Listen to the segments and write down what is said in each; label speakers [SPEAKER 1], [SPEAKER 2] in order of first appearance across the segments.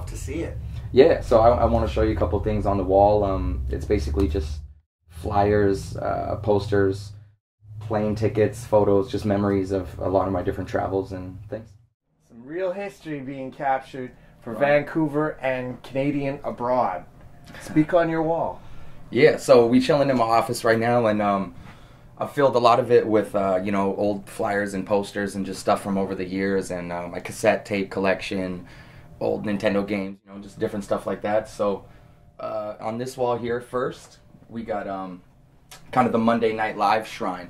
[SPEAKER 1] love to see it.
[SPEAKER 2] Yeah, so I want to show you a couple things on the wall. It's basically just flyers, posters, plane tickets, photos, just memories of a lot of my different travels and things.
[SPEAKER 1] Some real history being captured for Vancouver and Canadian abroad. Speak on your wall.
[SPEAKER 2] Yeah, so we chilling in my office right now, and I filled a lot of it with old flyers and posters and just stuff from over the years, and my cassette tape collection, old Nintendo games, just different stuff like that. So on this wall here first, we got kind of the Monday Night Live shrine.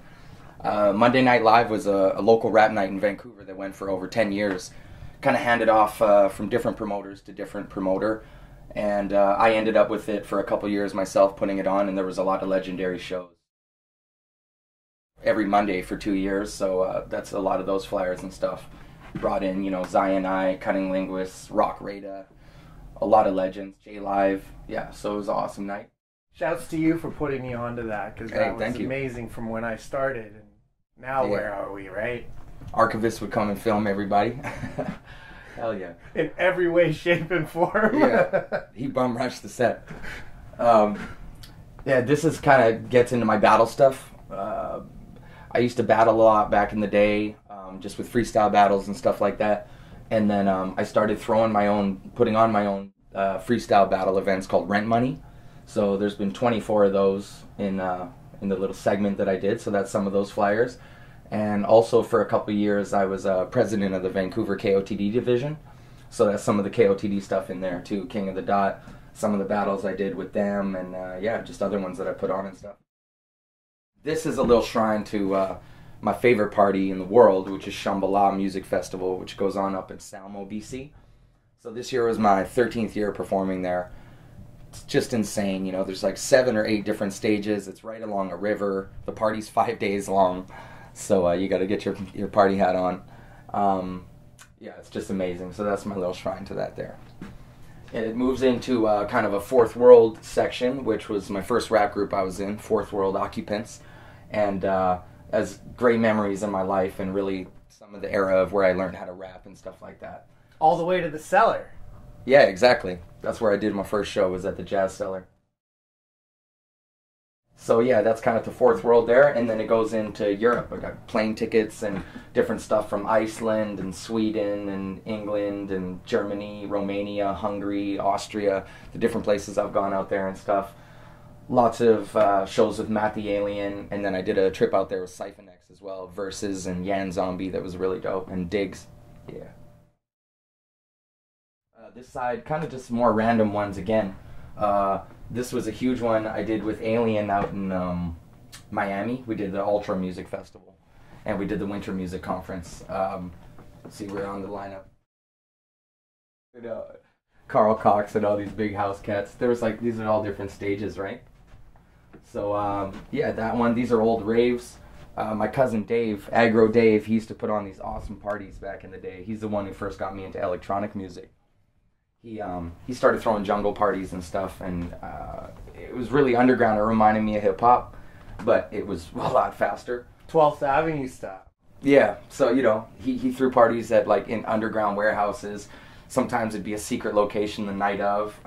[SPEAKER 2] Monday Night Live was a local rap night in Vancouver that went for over 10 years. Kind of handed off from different promoters to different promoter. And I ended up with it for a couple years myself, putting it on, and there was a lot of legendary shows every Monday for 2 years. So that's a lot of those flyers and stuff. Brought in, Zion I, Cunning Linguists, Rock Rada, a lot of legends, J Live. Yeah, so it was an awesome night.
[SPEAKER 1] Shouts to you for putting me onto that, because that was amazing from when I started. And now where are we, right?
[SPEAKER 2] Archivists would come and film everybody. Hell yeah.
[SPEAKER 1] In every way, shape, and form.
[SPEAKER 2] Yeah, he bum rushed the set. This is kind of gets into my battle stuff. I used to battle a lot back in the day, just with freestyle battles and stuff like that. And then I started putting on my own freestyle battle events called Rent Money. So there's been 24 of those in the little segment that I did. So that's some of those flyers. And also for a couple of years, I was president of the Vancouver KOTD division. So that's some of the KOTD stuff in there too. King of the Dot, some of the battles I did with them, and just other ones that I put on and stuff. This is a little shrine to my favorite party in the world, which is Shambhala Music Festival, which goes on up in Salmo, BC. So this year was my 13th year performing there. It's just insane, there's like 7 or 8 different stages. It's right along a river. The party's 5 days long. So you got to get your party hat on. It's just amazing. So that's my little shrine to that there. And it moves into kind of a Fourth World section, which was my first rap group I was in, Fourth World Occupants. And as great memories in my life, and really some of the era of where I learned how to rap and stuff like that.
[SPEAKER 1] All the way to the Cellar.
[SPEAKER 2] Yeah, exactly. That's where I did my first show, was at the Jazz Cellar. So yeah, that's kind of the Fourth World there, and then it goes into Europe. I got plane tickets and different stuff from Iceland and Sweden and England and Germany, Romania, Hungary, Austria, the different places I've gone out there and stuff. Lots of shows with Matt the Alien, and then I did a trip out there with Siphon X as well, Versus and Yan Zombie, that was really dope, and Diggs. Yeah. This side, kind of just more random ones again. This was a huge one I did with Alien out in Miami. We did the Ultra Music Festival, and we did the Winter Music Conference. See, we're on the lineup. Carl Cox and all these big house cats. There was these are all different stages, right? So that one. These are old raves. My cousin Dave, Aggro Dave, he used to put on these awesome parties back in the day. He's the one who first got me into electronic music. He started throwing jungle parties and stuff, and it was really underground. It reminded me of hip-hop, but it was a lot faster.
[SPEAKER 1] 12th Avenue style.
[SPEAKER 2] Yeah, so, he threw parties at, in underground warehouses. Sometimes it'd be a secret location the night of.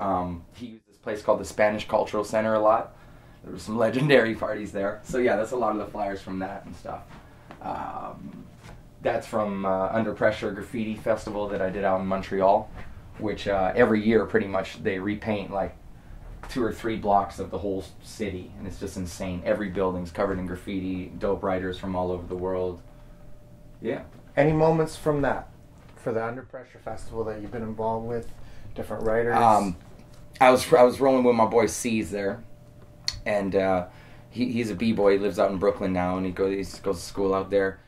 [SPEAKER 2] He used this place called the Spanish Cultural Center a lot. There were some legendary parties there. So, yeah, that's a lot of the flyers from that and stuff. That's from Under Pressure Graffiti Festival that I did out in Montreal, which every year pretty much they repaint 2 or 3 blocks of the whole city, and it's just insane. Every building's covered in graffiti, dope writers from all over the world. Yeah.
[SPEAKER 1] Any moments from that, for the Under Pressure Festival that you've been involved with, different writers?
[SPEAKER 2] I was rolling with my boy C's there, and he's a b-boy. He lives out in Brooklyn now, and he goes to school out there.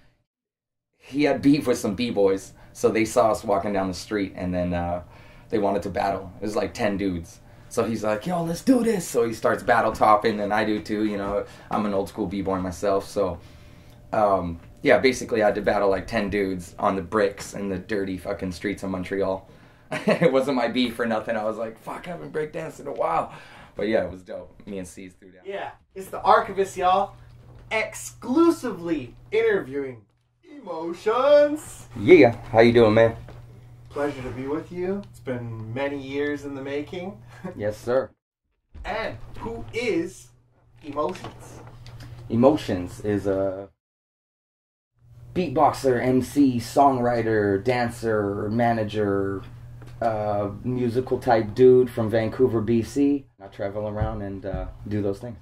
[SPEAKER 2] He had beef with some b-boys, so they saw us walking down the street, and then they wanted to battle. It was 10 dudes. So he's like, yo, let's do this. So he starts battle topping, and I do too. I'm an old school b-boy myself. So, basically I had to battle 10 dudes on the bricks in the dirty fucking streets of Montreal. It wasn't my beef or nothing. I was like, fuck, I haven't breakdanced in a while. But yeah, it was dope. Me and C's threw down.
[SPEAKER 1] Yeah, it's the Archivist, y'all. Exclusively interviewing Emotionz.
[SPEAKER 2] Yeah, how you doing, man?
[SPEAKER 1] Pleasure to be with you. It's been many years in the making.
[SPEAKER 2] Yes, sir.
[SPEAKER 1] And who is Emotionz?
[SPEAKER 2] Emotionz is a beatboxer, MC, songwriter, dancer, manager, musical type dude from Vancouver, BC. I travel around and do those things.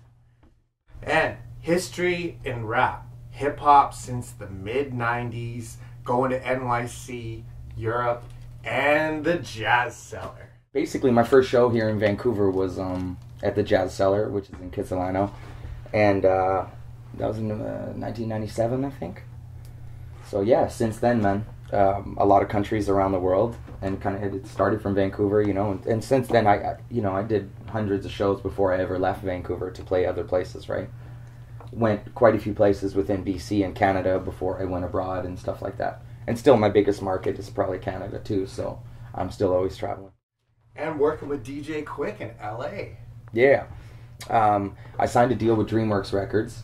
[SPEAKER 1] And history in rap. Hip-hop since the mid-90s, going to NYC, Europe, and the Jazz Cellar.
[SPEAKER 2] Basically, my first show here in Vancouver was at the Jazz Cellar, which is in Kitsilano. And that was in 1997, I think. So yeah, since then, man, a lot of countries around the world, and kind of it started from Vancouver, you know, and since then I did hundreds of shows before I ever left Vancouver to play other places, right? Went quite a few places within BC and Canada before I went abroad and stuff like that. And still my biggest market is probably Canada too, so I'm still always traveling.
[SPEAKER 1] And working with DJ Quick in LA.
[SPEAKER 2] Yeah. I signed a deal with DreamWorks Records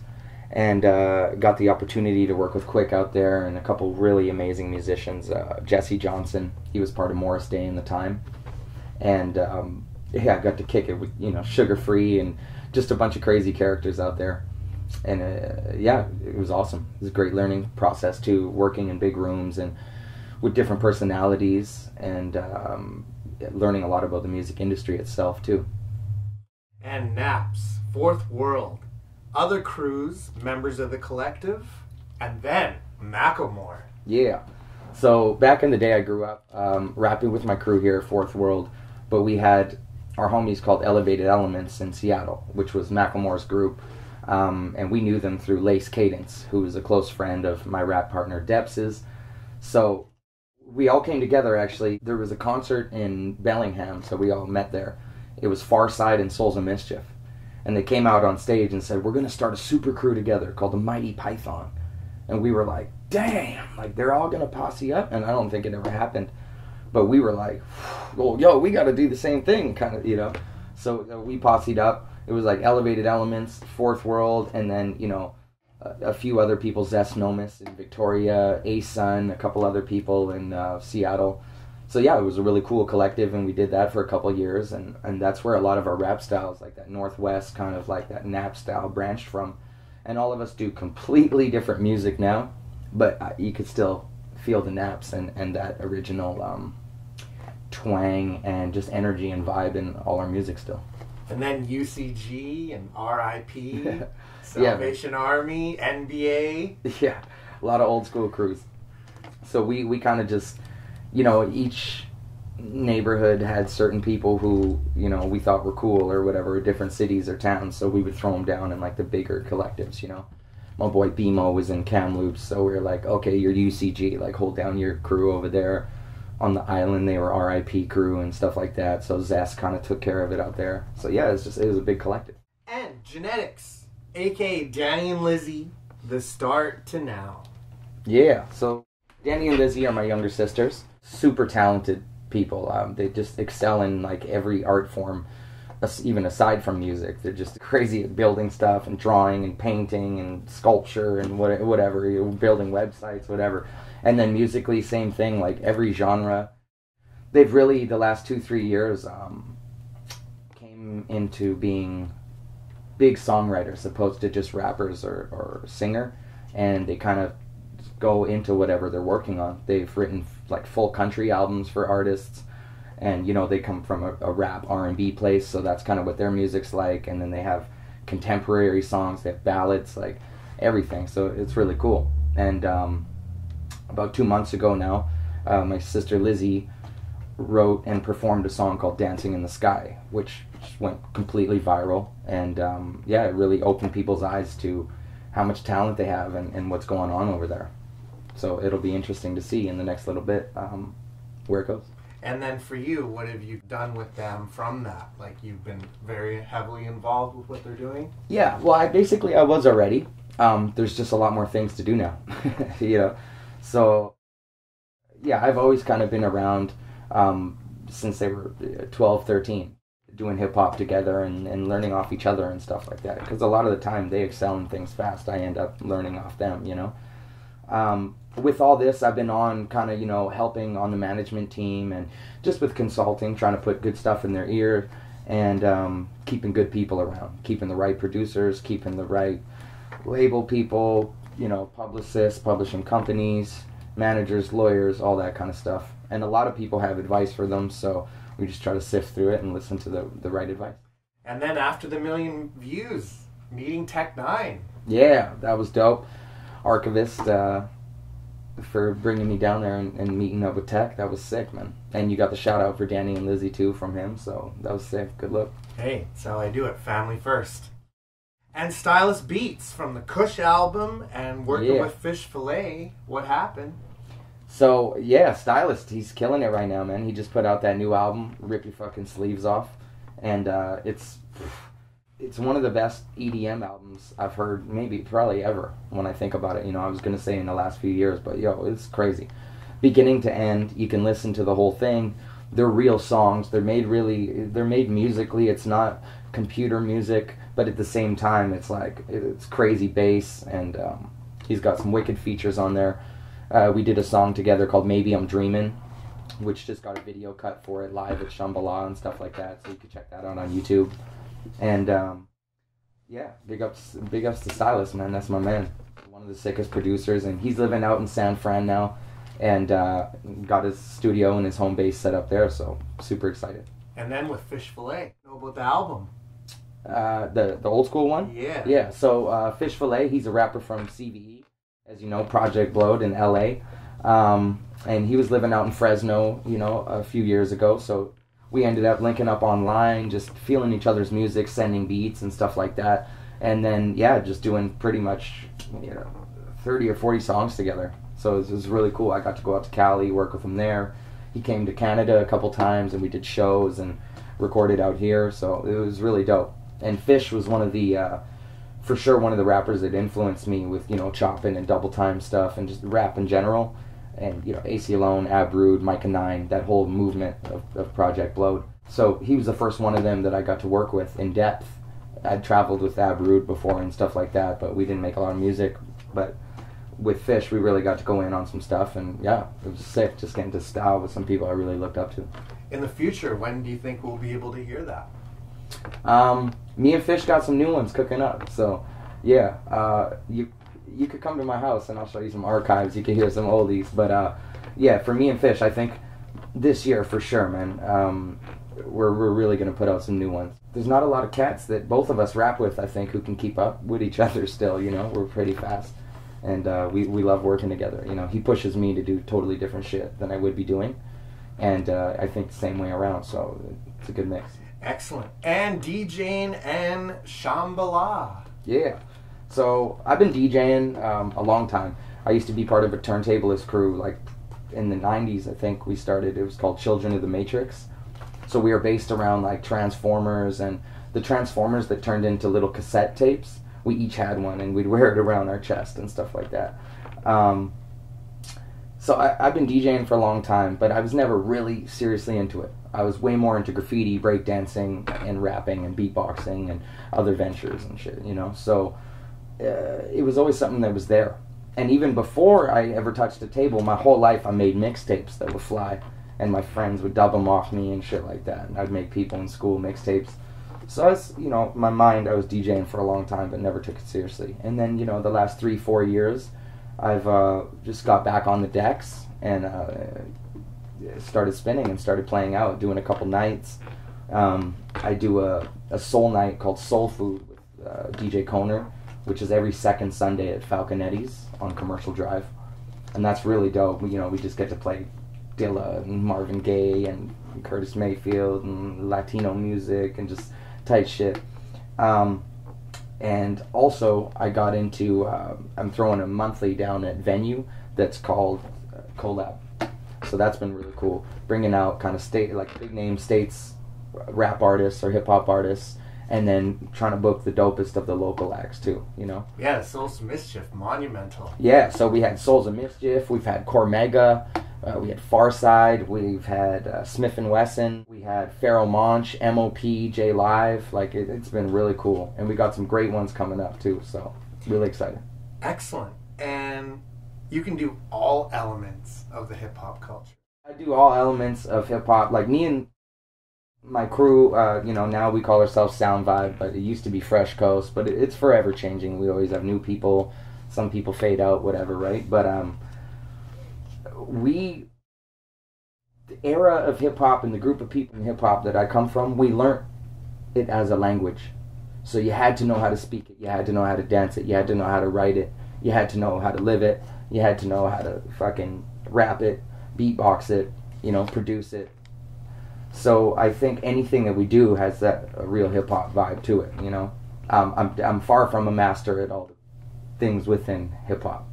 [SPEAKER 2] and got the opportunity to work with Quick out there and a couple really amazing musicians. Jesse Johnson, he was part of Morris Day in the time. And yeah, I got to kick it with, Sugar Free and just a bunch of crazy characters out there. And yeah, it was awesome. It was a great learning process too, working in big rooms and with different personalities and learning a lot about the music industry itself too.
[SPEAKER 1] And Naps, Fourth World, other crews, members of the collective, and then Macklemore.
[SPEAKER 2] Yeah. So back in the day I grew up rapping with my crew here at Fourth World, but we had our homies called Elevated Elements in Seattle, which was Macklemore's group. And we knew them through Lace Cadence, who was a close friend of my rap partner Deps's. So we all came together, actually. There was a concert in Bellingham, so we all met there. It was Farside and Souls of Mischief. And they came out on stage and said, we're going to start a super crew together called the Mighty Python. And we were like, damn, like they're all going to posse up? And I don't think it ever happened. But we were like, well, yo, we got to do the same thing, kind of, So we possed up. It was like Elevated Elements, Fourth World, and then, a few other people, Zest Nomis in Victoria, A-Sun, a couple other people in Seattle. So yeah, it was a really cool collective, and we did that for a couple of years, and that's where a lot of our rap styles, like that Northwest, kind of like that Nap style, branched from. And all of us do completely different music now, but you could still feel the Naps and that original twang and just energy and vibe in all our music still.
[SPEAKER 1] And then UCG and RIP, Salvation Army, NBA.
[SPEAKER 2] Yeah, a lot of old school crews. So we kind of just, each neighborhood had certain people who, we thought were cool or whatever, different cities or towns, so we would throw them down in like the bigger collectives, My boy BMO was in Kamloops, so we were like, okay, you're UCG, like hold down your crew over there. On the island, they were RIP crew and stuff like that. So Zest kind of took care of it out there. So yeah, it was a big collective.
[SPEAKER 1] And Genetics, aka Danny and Lizzie, the start to now.
[SPEAKER 2] Yeah, so Danny and Lizzie are my younger sisters. Super talented people. They just excel in like every art form, even aside from music. They're just crazy at building stuff and drawing and painting and sculpture and whatever, building websites, whatever. And then musically, same thing, like every genre. They've really, the last 2-3 years, came into being big songwriters, opposed to just rappers or singer. And they kind of go into whatever they're working on. They've written like full country albums for artists. And, they come from a rap R&B place, so that's kind of what their music's like. And then they have contemporary songs, they have ballads, like everything. So it's really cool. And about 2 months ago now, my sister Lizzie wrote and performed a song called Dancing in the Sky, which went completely viral. And yeah, it really opened people's eyes to how much talent they have and what's going on over there. So it'll be interesting to see in the next little bit where it goes.
[SPEAKER 1] And then for you, what have you done with them from that? Like, you've been very heavily involved with what they're doing?
[SPEAKER 2] Yeah, well, I was already. There's just a lot more things to do now, So, yeah, I've always kind of been around since they were 12, 13, doing hip-hop together and learning off each other and stuff like that. Because a lot of the time, they excel in things fast. I end up learning off them, With all this, I've been on kind of, helping on the management team and just with consulting, trying to put good stuff in their ear and keeping good people around, keeping the right producers, keeping the right label people, publicists, publishing companies, managers, lawyers, all that kind of stuff. And a lot of people have advice for them, so we just try to sift through it and listen to the right advice.
[SPEAKER 1] And then after the 1 million views, meeting Tech9.
[SPEAKER 2] Yeah, that was dope. Archivist for bringing me down there and meeting up with Tech. That was sick, man. And you got the shout out for Danny and Lizzie too from him, so that was sick. Good look.
[SPEAKER 1] Hey, that's how I do it. Family first. And Stylus Beats from the Kush album and working with Fish Fillet. What happened?
[SPEAKER 2] So, yeah, Stylist, he's killing it right now, man. He just put out that new album, Rip Your Fucking Sleeves Off. And it's one of the best EDM albums I've heard, probably ever, when I think about it. I was going to say in the last few years, but it's crazy. Beginning to end, you can listen to the whole thing. They're real songs. They're made musically. It's not computer music, but at the same time, it's crazy bass, and he's got some wicked features on there. We did a song together called Maybe I'm Dreamin', which just got a video cut for it live at Shambhala and stuff like that, so you can check that out on YouTube. And big ups to Stylus, man. That's my man. One of the sickest producers, and he's living out in San Fran now, and got his studio and his home base set up there, so super excited.
[SPEAKER 1] And then with Fish Fillet, know about the album?
[SPEAKER 2] The old school one?
[SPEAKER 1] Yeah.
[SPEAKER 2] Yeah, so Fish Fillet, he's a rapper from CVE, as you know, Project Blowed in LA. And he was living out in Fresno, a few years ago, so we ended up linking up online, just feeling each other's music, sending beats and stuff like that. And then, just doing pretty much, 30 or 40 songs together. So it was really cool. I got to go out to Cali, work with him there. He came to Canada a couple times, and we did shows and recorded out here, so it was really dope. And Fish was one of the, for sure, one of the rappers that influenced me with, chopping and double time stuff and just rap in general. And, AC Alone, Ab Rude, Micah 9, that whole movement of Project Blowed. So he was the first one of them that I got to work with in depth. I'd traveled with Ab Rude before and stuff like that, but we didn't make a lot of music. But with Fish, we really got to go in on some stuff, and it was sick, just getting to style with some people I really looked up to.
[SPEAKER 1] In the future, when do you think we'll be able to hear that?
[SPEAKER 2] Me and Fish got some new ones cooking up, so you could come to my house and I'll show you some archives. You can hear some oldies, but for me and Fish, I think this year for sure, man. We're really gonna put out some new ones. There's not a lot of cats that both of us rap with, I think, who can keep up with each other still. We're pretty fast, and we love working together. He pushes me to do totally different shit than I would be doing, and I think the same way around. So it's a good mix.
[SPEAKER 1] Excellent. And DJing and Shambhala.
[SPEAKER 2] Yeah. So I've been DJing a long time. I used to be part of a turntablist crew, like in the 90s, I think we started. It was called Children of the Matrix. So we were based around like Transformers, and the Transformers that turned into little cassette tapes, we each had one, and we'd wear it around our chest and stuff like that. So I've been DJing for a long time, but I was never really seriously into it. I was way more into graffiti, breakdancing, and rapping, and beatboxing, and other ventures and shit, So it was always something that was there. And even before I ever touched a table, my whole life I made mixtapes that would fly, and my friends would dub them off me and shit like that, and I'd make people in school mixtapes. So I was, my mind, I was DJing for a long time, but never took it seriously. And then, the last 3-4 years, I've just got back on the decks and started spinning and started playing out, doing a couple nights. I do a soul night called Soul Food with DJ Koner, which is every second Sunday at Falconetti's on Commercial Drive. And that's really dope. We just get to play Dilla and Marvin Gaye and Curtis Mayfield and Latino music and just tight shit. And also, I got into, I'm throwing a monthly down at Venue that's called Collab. So that's been really cool. Bringing out kind of big name states, rap artists or hip hop artists, and then trying to book the dopest of the local acts too,
[SPEAKER 1] Yeah, Souls of Mischief, monumental.
[SPEAKER 2] Yeah, so we had Souls of Mischief, we've had Cormega, we had Farside, we've had Smith & Wesson, we had Pharaoh Monch, MOP, J Live. It's been really cool, and we got some great ones coming up too, so really excited.
[SPEAKER 1] Excellent. And you can do all elements of the hip hop culture.
[SPEAKER 2] I do all elements of hip hop. Like me and my crew, now we call ourselves Sound Vibe, but it used to be Fresh Coast. But it's forever changing. We always have new people. Some people fade out, whatever, right? But the era of hip hop and the group of people in hip hop that I come from, we learned it as a language. So you had to know how to speak it. You had to know how to dance it. You had to know how to write it. You had to know how to live it. You had to know how to fucking rap it, beatbox it, produce it. So I think anything that we do has a real hip hop vibe to it. I'm far from a master at all the things within hip hop.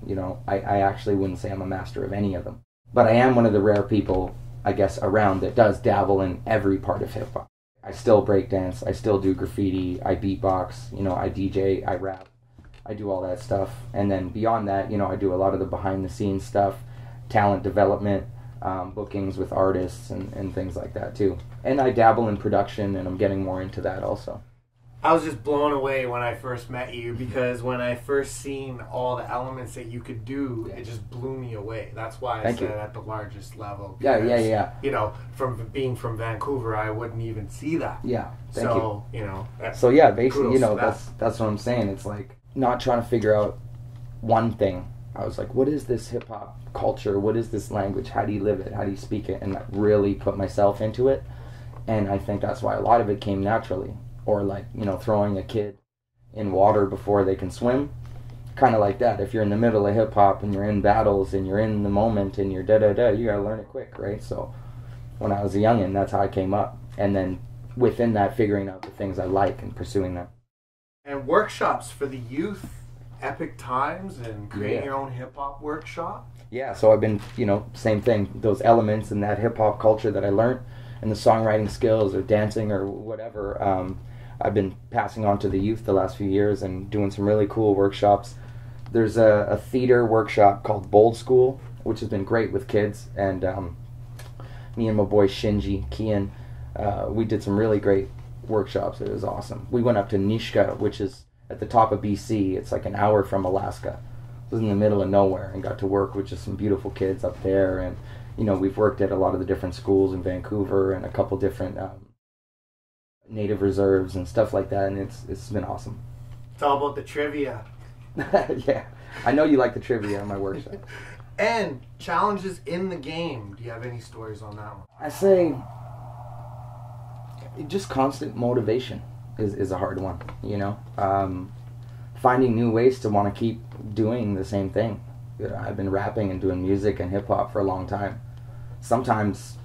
[SPEAKER 2] I actually wouldn't say I'm a master of any of them, but I am one of the rare people, I guess, around that does dabble in every part of hip hop. I still break dance. I still do graffiti. I beatbox. I DJ. I rap. I do all that stuff. And then beyond that, I do a lot of the behind the scenes stuff, talent development, bookings with artists and things like that too. And I dabble in production, and I'm getting more into that also.
[SPEAKER 1] I was just blown away when I first met you, because when I first seen all the elements that you could do, it just blew me away. That's why I said at the largest level. Because,
[SPEAKER 2] yeah.
[SPEAKER 1] From being from Vancouver, I wouldn't even see that.
[SPEAKER 2] Yeah, thank you.
[SPEAKER 1] So
[SPEAKER 2] basically, that's what I'm saying. It's like not trying to figure out one thing. I was like, what is this hip hop culture? What is this language? How do you live it? How do you speak it? And really put myself into it. And I think that's why a lot of it came naturally. Or like, throwing a kid in water before they can swim. Kind of like that. If you're in the middle of hip-hop and you're in battles and you're in the moment and you're da-da-da, you gotta learn it quick, right? So when I was a youngin', that's how I came up. And then within that, figuring out the things I like and pursuing them.
[SPEAKER 1] And workshops for the youth, Epic Times, and creating your own hip-hop workshop.
[SPEAKER 2] Yeah, so I've been, same thing. Those elements and that hip-hop culture that I learned and the songwriting skills or dancing or whatever, I've been passing on to the youth the last few years and doing some really cool workshops. There's a theater workshop called Bold School, which has been great with kids. And me and my boy Shinji Kian, we did some really great workshops. It was awesome. We went up to Nishka, which is at the top of BC. It's like an hour from Alaska. It was in the middle of nowhere, and got to work with just some beautiful kids up there. And, we've worked at a lot of the different schools in Vancouver and a couple different native reserves and stuff like that, and it's been awesome.
[SPEAKER 1] It's all about the trivia.
[SPEAKER 2] Yeah, I know you like the trivia in my workshop.
[SPEAKER 1] And challenges in the game. Do you have any stories on that one?
[SPEAKER 2] I say just constant motivation is a hard one. Finding new ways to want to keep doing the same thing. I've been rapping and doing music and hip hop for a long time. Sometimes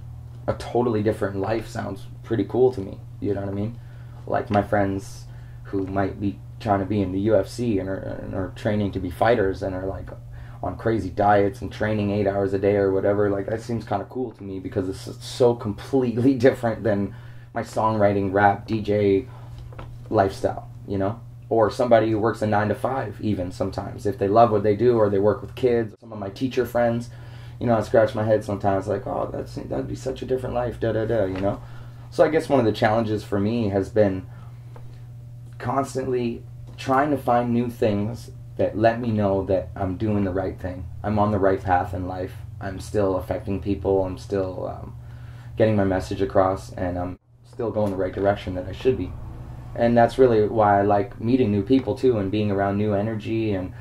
[SPEAKER 2] a totally different life sounds pretty cool to me. You know what I mean? Like my friends who might be trying to be in the UFC and are training to be fighters and are like on crazy diets and training 8 hours a day or whatever. Like that seems kind of cool to me because it's so completely different than my songwriting, rap, DJ lifestyle, Or somebody who works a 9 to 5 even sometimes. If they love what they do or they work with kids. Some of my teacher friends, I scratch my head sometimes like, oh, that'd be such a different life, da-da-da, So I guess one of the challenges for me has been constantly trying to find new things that let me know that I'm doing the right thing. I'm on the right path in life. I'm still affecting people. I'm still getting my message across, and I'm still going the right direction that I should be. And that's really why I like meeting new people too, and being around new energy and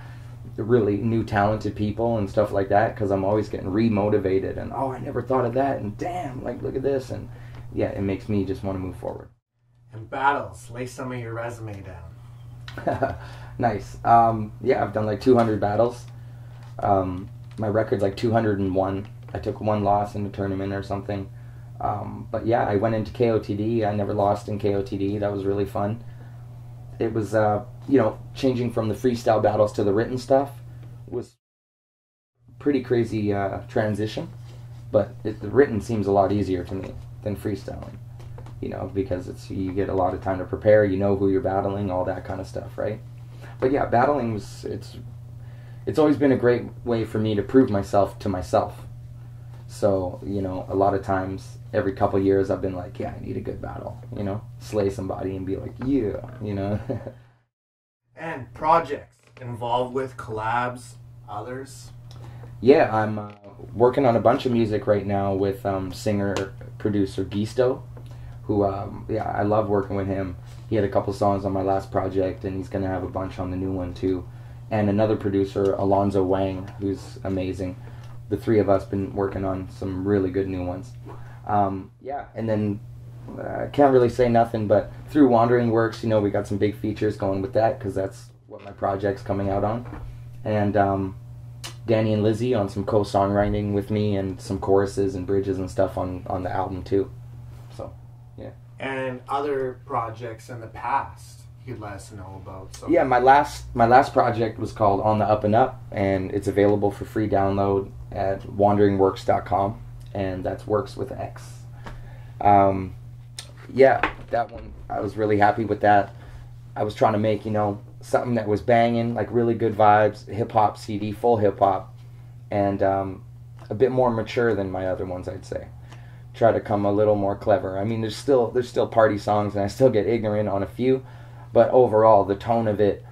[SPEAKER 2] really new talented people and stuff like that, because I'm always getting re-motivated and, oh, I never thought of that, and damn, like, look at this, and yeah, it makes me just want to move forward.
[SPEAKER 1] And battles, lay some of your resume down.
[SPEAKER 2] Nice. Yeah, I've done like 200 battles. My record's like 201. I took one loss in a tournament or something. But yeah, I went into KOTD. I never lost in KOTD. That was really fun. It was, changing from the freestyle battles to the written stuff was pretty crazy transition. But the written seems a lot easier to me than freestyling, because you get a lot of time to prepare, who you're battling, all that kind of stuff, right? But yeah, battling it's always been a great way for me to prove myself to myself. So, a lot of times, every couple years, I've been like, yeah, I need a good battle, slay somebody and be like, yeah,
[SPEAKER 1] And projects involved with collabs, others?
[SPEAKER 2] Yeah, I'm working on a bunch of music right now with singer producer Gisto, who yeah, I love working with him. He had a couple songs on my last project, and he's gonna have a bunch on the new one too. And another producer, Alonzo Wang, who's amazing. The three of us been working on some really good new ones. Yeah, and then I can't really say nothing, but through Wandering Works, you know, we got some big features going with that because that's what my project's coming out on. And Danny and Lizzie on some co-songwriting with me and some choruses and bridges and stuff on the album too. So, yeah.
[SPEAKER 1] And other projects in the past you could let us know about. So.
[SPEAKER 2] Yeah, my last project was called On the Up and Up, and it's available for free download at wanderingworks.com, and that's Works with X. Yeah, that one, I was really happy with that. I was trying to make, you know, something that was banging, like really good vibes, hip-hop CD, full hip-hop, and a bit more mature than my other ones, I'd say. Try to come a little more clever. I mean, there's still party songs, and I still get ignorant on a few, but overall, the tone of it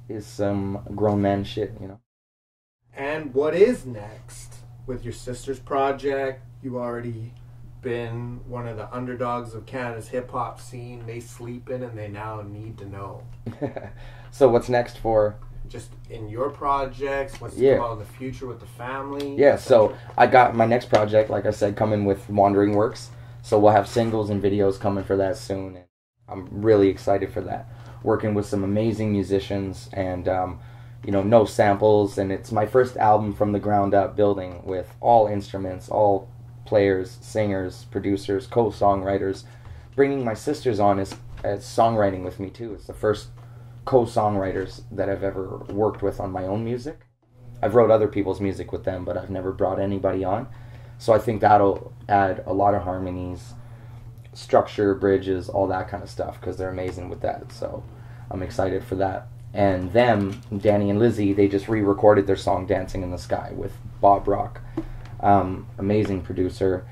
[SPEAKER 2] is some grown man shit, you know.
[SPEAKER 1] And what is next with your sister's project? You already been one of the underdogs of Canada's hip-hop scene. They sleep in and they now need to know.
[SPEAKER 2] So what's next for?
[SPEAKER 1] Just in your projects, what's to come out in the future with the family?
[SPEAKER 2] Yeah, so I got my next project, like I said, coming with Wandering Works. So we'll have singles and videos coming for that soon. I'm really excited for that. Working with some amazing musicians and, you know, no samples. And it's my first album from the ground up, building with all instruments, all players, singers, producers, co-songwriters. Bringing my sisters on as songwriting with me, too. It's the first co-songwriters that I've ever worked with on my own music. I've wrote other people's music with them, but I've never brought anybody on. So I think that'll add a lot of harmonies, structure, bridges, all that kind of stuff, because they're amazing with that. So I'm excited for that. And them, Danny and Lizzie, they just re-recorded their song Dancing in the Sky with Bob Rock. Amazing producer.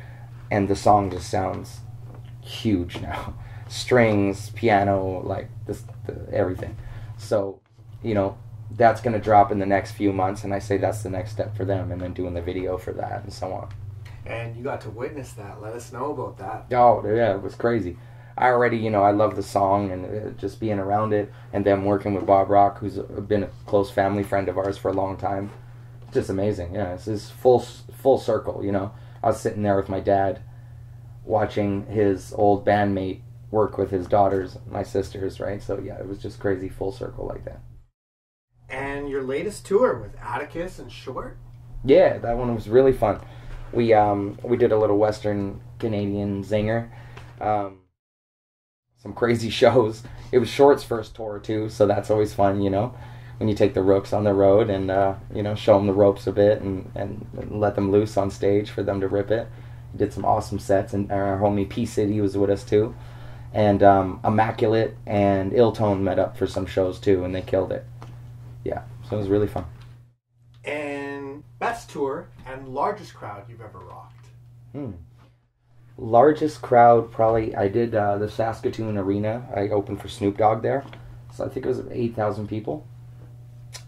[SPEAKER 2] And the song just sounds huge now. Strings, piano, like everything. So, you know, that's going to drop in the next few months, and I say that's the next step for them, and then doing the video for that and so on.
[SPEAKER 1] And you got to witness that. Let us know about that.
[SPEAKER 2] Oh, yeah, it was crazy. I already, you know, I love the song and just being around it, and then working with Bob Rock, who's been a close family friend of ours for a long time. Just amazing. Yeah, it's just full circle, you know. I was sitting there with my dad watching his old bandmate work with his daughters, my sisters, right? So yeah, it was just crazy, full circle like that.
[SPEAKER 1] And your latest tour with Atticus and Short? Yeah,
[SPEAKER 2] that one was really fun. We did a little Western Canadian zinger, some crazy shows. It was Short's first tour too, so that's always fun, you know, when you take the Rooks on the road and you know, show them the ropes a bit and let them loose on stage for them to rip it. We did some awesome sets, and our homie P City was with us too. And Immaculate and Illtone met up for some shows too, and they killed it. Yeah, so it was really fun.
[SPEAKER 1] And best tour and largest crowd you've ever rocked?
[SPEAKER 2] Largest crowd, probably, I did the Saskatoon Arena. I opened for Snoop Dogg there. So I think it was 8,000 people.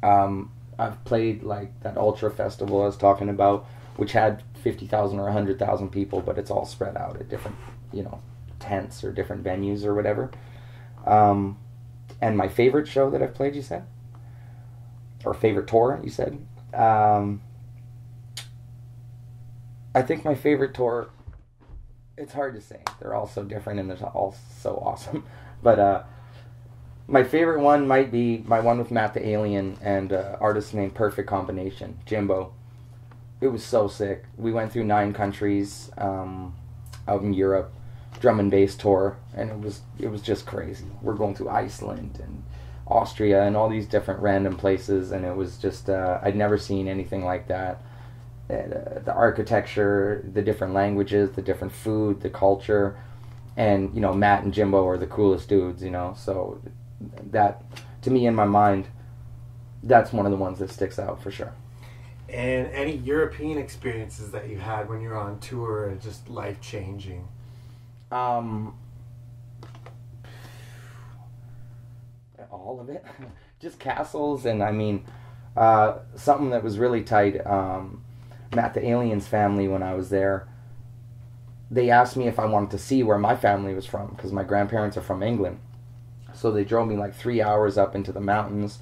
[SPEAKER 2] I've played like that Ultra Festival I was talking about, which had 50,000 or 100,000 people, but it's all spread out at different, you know, tents or different venues or whatever. And my favorite show that I've played, you said? Or favorite tour, you said? I think my favorite tour, it's hard to say. They're all so different and they're all so awesome. But my favorite one might be my one with Matt the Alien and artist named Perfect Combination, Jimbo. It was so sick. We went through 9 countries out in Europe, drum and bass tour, and it was just crazy. We're going through Iceland and Austria and all these different random places, and it was just I'd never seen anything like that. The architecture, the different languages, the different food, the culture, and you know, Matt and Jimbo are the coolest dudes, you know. So that, to me, in my mind, that's one of the ones that sticks out for sure.
[SPEAKER 1] And any European experiences that you had when you were on tour are just life changing?
[SPEAKER 2] All of it. Just castles, and I mean, Something that was really tight. Met the Aliens family when I was there. They asked me if I wanted to see where my family was from, because my grandparents are from England. So they drove me like 3 hours up into the mountains,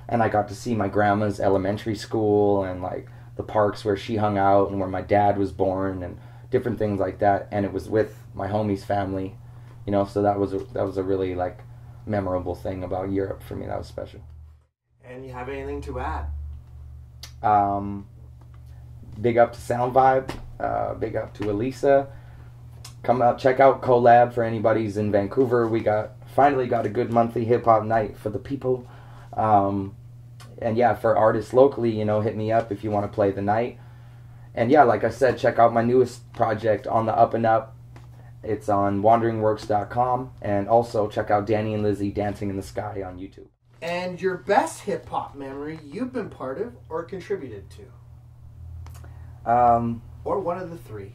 [SPEAKER 2] and I got to see my grandma's elementary school and like the parks where she hung out and where my dad was born and different things like that. And it was with my homie's family, you know. So that was a really like memorable thing about Europe for me. That was special.
[SPEAKER 1] And you have anything to add?
[SPEAKER 2] Big up to Sound Vibe. Big up to Elisa. Come out, check out Collab for anybody who's in Vancouver. We finally got a good monthly hip hop night for the people. And yeah, for artists locally, you know, hit me up if you want to play the night. And yeah, like I said, check out my newest project, On the Up and Up. It's on wanderingworks.com. And also check out Danny and Lizzie Dancing in the Sky on YouTube.
[SPEAKER 1] And your best hip hop memory you've been part of or contributed to? Or one of the three.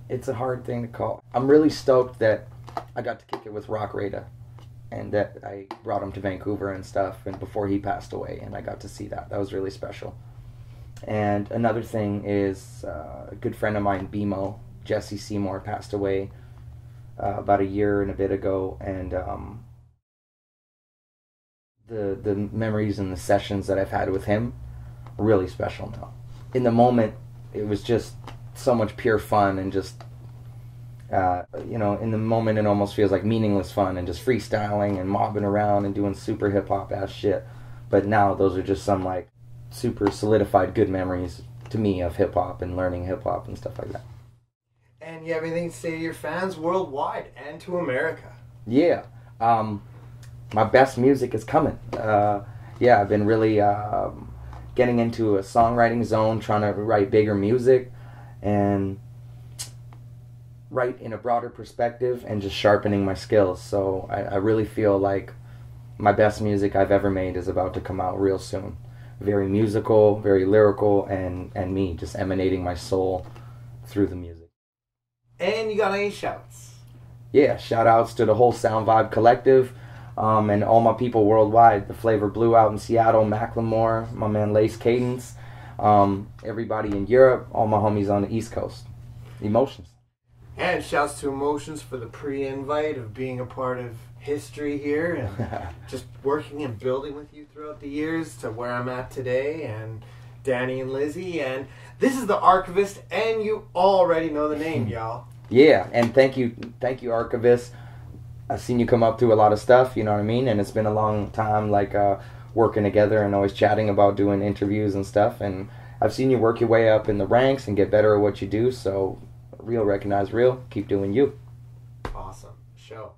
[SPEAKER 2] It's a hard thing to call. I'm really stoked that I got to kick it with Rock Rada, and that I brought him to Vancouver and stuff, and before he passed away, and I got to see that. That was really special. And another thing is a good friend of mine, BMO, Jesse Seymour, passed away about a year and a bit ago, and the memories and the sessions that I've had with him are really special now. In the moment, it was just so much pure fun and just, you know, in the moment it almost feels like meaningless fun and just freestyling and mobbing around and doing super hip-hop ass shit. But now those are just some like super solidified good memories to me of hip-hop and learning hip-hop and stuff like that.
[SPEAKER 1] And you have anything to say to your fans worldwide and to America?
[SPEAKER 2] Yeah. My best music is coming. Yeah, I've been really getting into a songwriting zone, trying to write bigger music and write in a broader perspective and just sharpening my skills. So I really feel like my best music I've ever made is about to come out real soon. Very musical, very lyrical, and me just emanating my soul through the music.
[SPEAKER 1] And you got any shouts?
[SPEAKER 2] Yeah, shout outs to the whole Sound Vibe collective. And all my people worldwide, the Flavor Blue out in Seattle, Macklemore, my man Lace Cadence, everybody in Europe, all my homies on the East Coast. Emotionz.
[SPEAKER 1] And shouts to Emotionz for the pre-invite of being a part of history here and just working and building with you throughout the years to where I'm at today, and Danny and Lizzie. And this is the Archivist, and you already know the name, y'all. Yeah,
[SPEAKER 2] and thank you, Archivist. I've seen you come up through a lot of stuff, you know what I mean? And it's been a long time, like, working together and always chatting about doing interviews and stuff. And I've seen you work your way up in the ranks and get better at what you do. So, real recognize real. Keep doing you.
[SPEAKER 1] Awesome. Show.